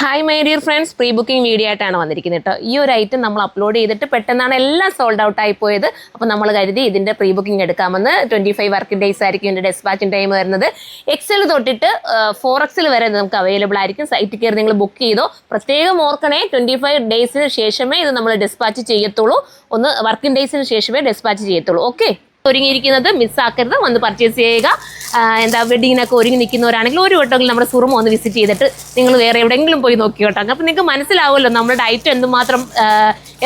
Hi my dear friends, pre booking video ആയിട്ടാണ് വന്നിരിക്കുന്നത് കേട്ടോ. ഈ ഒരു ഐറ്റം നമ്മൾ അപ്ലോഡ് ചെയ്തിട്ട് പെട്ടെന്നാണ് എല്ലാം സോൾഡ് ഔട്ട് ആയി പോയത്. അപ്പോൾ നമ്മൾ കരുതി ഇതിൻ്റെ പ്രീ ബുക്കിംഗ് എടുക്കാമെന്ന്. 25 വർക്കിംഗ് ഡേയ്സ് ആയിരിക്കും ഇതിൻ്റെ ഡെസ്പാച്ചിങ് ടൈം വരുന്നത്. XL തൊട്ടിട്ട് 4XL വരെ നമുക്ക് അവൈലബിൾ ആയിരിക്കും. സൈറ്റിൽ കയറി നിങ്ങൾ ബുക്ക് ചെയ്തോ. പ്രത്യേകം ഓർക്കണേ, 25 ഡേയ്സിന് ശേഷമേ ഇത് നമ്മൾ ഡെസ്പാച്ച് ചെയ്യത്തുള്ളൂ. വർക്കിംഗ് ഡേയ്സിന് ശേഷമേ ഡെസ്പാച്ച് ചെയ്യത്തുള്ളൂ. ഓക്കെ, ഒരുങ്ങിയിരിക്കുന്നത് മിസ്സാക്കരുത്, വന്ന് പർച്ചേസ് ചെയ്യുക. വെഡിങ്ങിനൊക്കെ ഒരുങ്ങി നിൽക്കുന്നവരാണെങ്കിൽ ഒരു വട്ടമെങ്കിലും നമ്മുടെ സുറുമ ഒന്ന് വിസിറ്റ് ചെയ്തിട്ട് നിങ്ങൾ വേറെ എവിടെയെങ്കിലും പോയി നോക്കി കേട്ടോ. അപ്പോൾ നിങ്ങൾക്ക് മനസ്സിലാവുമല്ലോ നമ്മുടെ ഐറ്റം എന്തുമാത്രം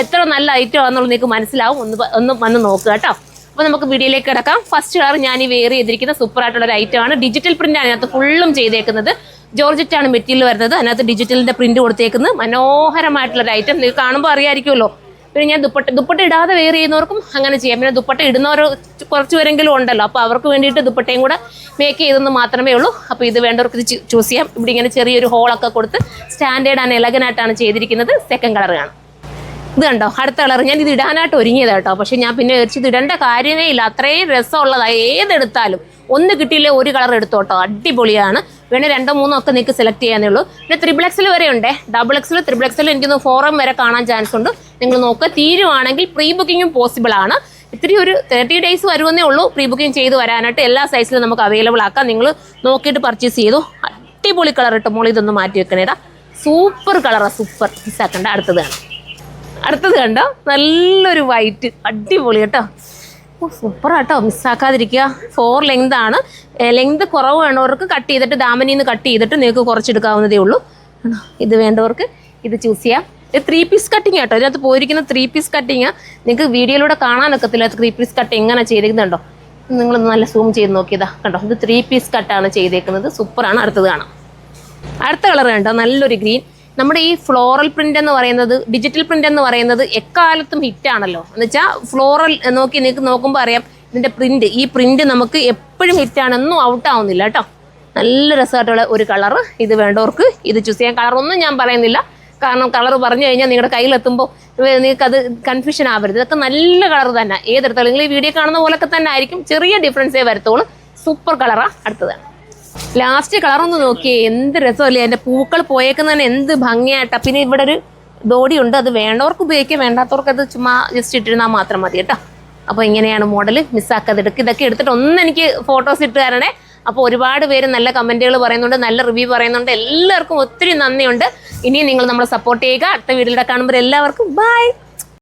എത്ര നല്ല ഐറ്റം ആണെന്നുള്ളത് നിങ്ങൾക്ക് മനസ്സിലാവും. ഒന്ന് വന്ന് നോക്കുക കേട്ടോ. അപ്പോൾ നമുക്ക് വീഡിയോയിലേക്ക് കിടക്കാം. ഫസ്റ്റ് കളർ ഞാൻ ഈ വെയർ ചെയ്തിരിക്കുന്ന സൂപ്പറായിട്ടുള്ളൊരു ഐറ്റമാണ്. ഡിജിറ്റൽ പ്രിൻ്റാണ് അതിനകത്ത് ഫുള്ളും ചെയ്തേക്കുന്നത്. ജോർജറ്റാണ് മെറ്റീരിയൽ വരുന്നത്. അതിനകത്ത് ഡിജിറ്റലിൻ്റെ പ്രിൻ്റ് കൊടുത്തേക്കുന്നത്. മനോഹരമായിട്ടുള്ളൊരു ഐറ്റം നിങ്ങൾക്ക് കാണുമ്പോൾ അറിയാമായിരിക്കുമല്ലോ. പിന്നെ ഞാൻ ദുപ്പട്ട ഇടാതെ വെയർ ചെയ്യുന്നവർക്കും അങ്ങനെ ചെയ്യാം. പിന്നെ ദുപ്പട്ട ഇടുന്നവർ കുറച്ച് പേരെങ്കിലും ഉണ്ടല്ലോ, അപ്പോൾ അവർക്ക് വേണ്ടിയിട്ട് ദുപ്പട്ടയും കൂടെ മേക്ക് ചെയ്തെന്ന് മാത്രമേ ഉള്ളൂ. അപ്പോൾ ഇത് വേണ്ടവർക്ക് ഇത് ചൂസ് ചെയ്യാം. ഇവിടെ ഇങ്ങനെ ചെറിയൊരു ഹോളൊക്കെ കൊടുത്ത് സ്റ്റാൻഡേർഡ് ആൻഡ് എലഗനായിട്ടാണ് ചെയ്തിരിക്കുന്നത്. സെക്കൻഡ് കളർ കാണാം. ഇത് കണ്ടോ, അടുത്ത കളർ. ഞാൻ ഇത് ഇടാനായിട്ട് ഒരുങ്ങിയതാണ് കേട്ടോ. പക്ഷേ ഞാൻ പിന്നെ ഇത് ഇടേണ്ട കാര്യമേ ഇല്ല. അത്രയും രസമുള്ളതാണ്. ഏതെടുത്താലും ഒന്ന് കിട്ടിയില്ലേ ഒരു കളർ എടുത്തോട്ടോ, അടിപൊളിയാണ്. വേണേൽ 2, 3 ഒക്കെ നിങ്ങൾക്ക് സെലക്ട് ചെയ്യാനേ ഉള്ളൂ. പിന്നെ XXL വരെ ഉണ്ട്. XXL, XXL എനിക്കൊന്ന് 4M വരെ കാണാൻ ചാൻസ് ഉണ്ട്. നിങ്ങൾ നോക്കുക. തീരുവാണെങ്കിൽ പ്രീ ബുക്കിങ്ങും പോസിബിൾ ആണ്. ഇത്തിരി ഒരു 30 ഡേയ്സ് വരുമെന്നേ ഉള്ളൂ പ്രീ ബുക്കിംഗ് ചെയ്ത് വരാനായിട്ട്. എല്ലാ സൈസിലും നമുക്ക് അവൈലബിൾ ആക്കാം. നിങ്ങൾ നോക്കിയിട്ട് പർച്ചേസ് ചെയ്തു. അടിപൊളി കളർ ഇട്ടോ. മോൾ ഇതൊന്ന് മാറ്റി വെക്കണേടാ. സൂപ്പർ കളറാണ്, സൂപ്പർ. മിസ്സാക്കണ്ട. അടുത്തത് കണ്ടോ, നല്ലൊരു വൈറ്റ്, അടിപൊളി കേട്ടോ. സൂപ്പറാട്ടോ, മിസ്സാക്കാതിരിക്കുക. 4 ലെങ്ത് ആണ്. ലെങ്ത് കുറവ് വേണ്ടവർക്ക് കട്ട് ചെയ്തിട്ട് ദാമനിന്ന് കട്ട് ചെയ്തിട്ട് നിങ്ങൾക്ക് കുറച്ചെടുക്കാവുന്നതേ ഉള്ളൂ. ഇത് വേണ്ടവർക്ക് ഇത് ചൂസ് ചെയ്യാം. ഇത് 3 പീസ് കട്ടിങ് കേട്ടോ. ഇതിനകത്ത് പോയിരിക്കുന്ന 3 പീസ് കട്ടിങ് നിങ്ങൾക്ക് വീഡിയോയിലൂടെ കാണാനൊക്കത്തില്ല. 3 പീസ് കട്ട് എങ്ങനെ ചെയ്തിരിക്കുന്നുണ്ടോ, നിങ്ങളൊന്ന് നല്ല സൂം ചെയ്ത് നോക്കിയതാ കണ്ടോ. ഇത് 3 പീസ് കട്ടാണ് ചെയ്തേക്കുന്നത്. സൂപ്പറാണ്. അടുത്തത് കാണാം. അടുത്ത കളർ കണ്ടോ, നല്ലൊരു ഗ്രീൻ. നമ്മുടെ ഈ ഫ്ലോറൽ പ്രിന്റ് എന്ന് പറയുന്നത്, ഡിജിറ്റൽ പ്രിന്റ് എന്ന് പറയുന്നത് എക്കാലത്തും ഹിറ്റാണല്ലോ. എന്ന് വെച്ചാൽ ഫ്ലോറൽ നിങ്ങൾക്ക് നോക്കുമ്പോൾ അറിയാം ഇതിൻ്റെ പ്രിന്റ്. ഈ പ്രിന്റ് നമുക്ക് എപ്പോഴും ഹിറ്റാണ്, ഒന്നും ഔട്ട് ആവുന്നില്ല കേട്ടോ. നല്ല രസമായിട്ടുള്ള ഒരു കളർ. ഇത് വേണ്ടവർക്ക് ഇത് ചൂസ് ചെയ്യാൻ. കളറൊന്നും ഞാൻ പറയുന്നില്ല, കാരണം കളർ പറഞ്ഞു കഴിഞ്ഞാൽ നിങ്ങളുടെ കയ്യിലെത്തുമ്പോൾ നിങ്ങൾക്കത് കൺഫ്യൂഷൻ ആവരുത്. ഇതൊക്കെ നല്ല കളർ തന്നെ. ഏതെടുത്താലും നിങ്ങൾ ഈ വീഡിയോ കാണുന്ന പോലൊക്കെ തന്നെ ആയിരിക്കും. ചെറിയ ഡിഫറൻസേ വരത്തുള്ളൂ. സൂപ്പർ കളറാണ്. അടുത്തതാണ് ലാസ്റ്റ് കളർ. ഒന്ന് നോക്കിയേ, എന്ത് രസമല്ലേ. അതിൻ്റെ പൂക്കൾ പോയേക്കുന്നതന്നെ എന്ത് ഭംഗിയായിട്ടാ. പിന്നെ ഇവിടെ ഒരു ദോടി ഉണ്ട്. അത് വേണ്ടവർക്ക് ഉപയോഗിക്കുക, വേണ്ടാത്തവർക്ക് അത് ചുമ്മാ ജസ്റ്റ് ഇട്ടിരുന്നാൽ മാത്രം മതി കേട്ടോ. അപ്പോൾ ഇങ്ങനെയാണ് മോഡൽ. മിസ്സാക്കാതെ എടുക്കുക. ഇതൊക്കെ എടുത്തിട്ട് എനിക്ക് ഫോട്ടോസ് ഇട്ട് തരണേ. അപ്പോൾ ഒരുപാട് പേര് നല്ല കമൻറ്റുകൾ പറയുന്നുണ്ട്, നല്ല റിവ്യൂ പറയുന്നുണ്ട്. എല്ലാവർക്കും ഒത്തിരി നന്ദിയുണ്ട്. ഇനിയും നിങ്ങൾ നമ്മളെ സപ്പോർട്ട് ചെയ്യുക. അടുത്ത വീഡിയോയിലൂടെ കാണുമ്പോൾ എല്ലാവർക്കും ബൈ.